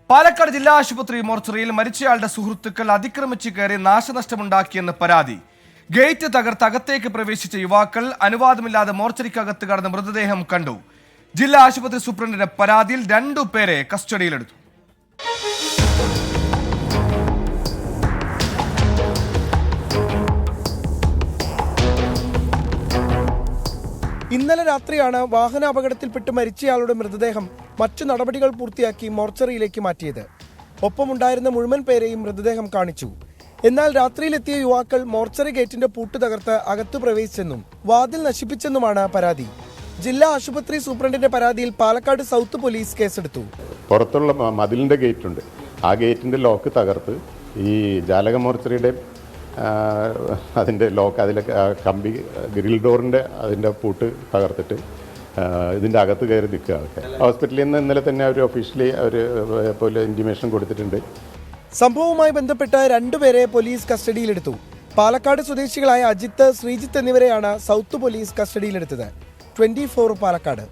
പാലക്കാട് ജില്ലാ ആശുപത്രി മോർച്ചറിയിൽ മരിച്ചയാളുടെ സുഹൃത്തുക്കൾ അതിക്രമിച്ചു കയറി നാശനഷ്ടമുണ്ടാക്കിയെന്ന് പരാതി. ഗേറ്റ് തകർത്ത് അകത്തേക്ക് പ്രവേശിച്ച യുവാക്കൾ അനുവാദമില്ലാതെ മോർച്ചറിക്കകത്ത് കടന്ന് മൃതദേഹം കണ്ടു. ജില്ലാ ആശുപത്രി സൂപ്രണ്ടിന്റെ പരാതിയിൽ 2 പേരെ കസ്റ്റഡിയിലെടുത്തു. ഇന്നലെ രാത്രിയാണ് വാഹനാപകടത്തിൽപ്പെട്ട് മരിച്ചയാളുടെ മൃതദേഹം മറ്റു നടപടികൾ പൂർത്തിയാക്കി മോർച്ചറിയിലേക്ക് മാറ്റിയത്. ഒപ്പമുണ്ടായിരുന്ന മുഴുവൻ പേരെയും മൃതദേഹം കാണിച്ചു. എന്നാൽ രാത്രിയിലെത്തിയ യുവാക്കൾ മോർച്ചറി ഗേറ്റിന്റെ പൂട്ട് തകർത്ത് അകത്തു പ്രവേശിച്ചെന്നും വാതിൽ നശിപ്പിച്ചെന്നുമാണ് പരാതി. ജില്ലാ ആശുപത്രി സൂപ്രണ്ടിന്റെ പരാതിയിൽ പാലക്കാട് സൗത്ത് പോലീസ് കേസെടുത്തു. പുറത്തുള്ള മതിലിന്റെ ഗേറ്റ് ഉണ്ട്, ആ ഗേറ്റിന്റെ ലോക്ക് തകർത്ത് ഈ ജാലക മോർച്ചറിയുടെ അതിൻ്റെ ലോക്ക്, അതിലെ കമ്പി ഗ്രിൽ ഡോറിൻ്റെ അതിൻ്റെ പൂട്ട് തകർത്തിട്ട് ഇതിൻ്റെ അകത്ത് കയറി നിൽക്കുക. ഹോസ്പിറ്റലിൽ നിന്ന് ഇന്നലെ തന്നെ അവർ ഒഫീഷ്യലി പോലെ ഇൻറ്റിമേഷൻ കൊടുത്തിട്ടുണ്ട്. സംഭവവുമായി ബന്ധപ്പെട്ട് 2 പേരെ പോലീസ് കസ്റ്റഡിയിലെടുത്തു. പാലക്കാട് സ്വദേശികളായ അജിത്ത്, ശ്രീജിത്ത് എന്നിവരെയാണ് സൗത്ത് പോലീസ് കസ്റ്റഡിയിലെടുത്തത്. 24 പാലക്കാട്.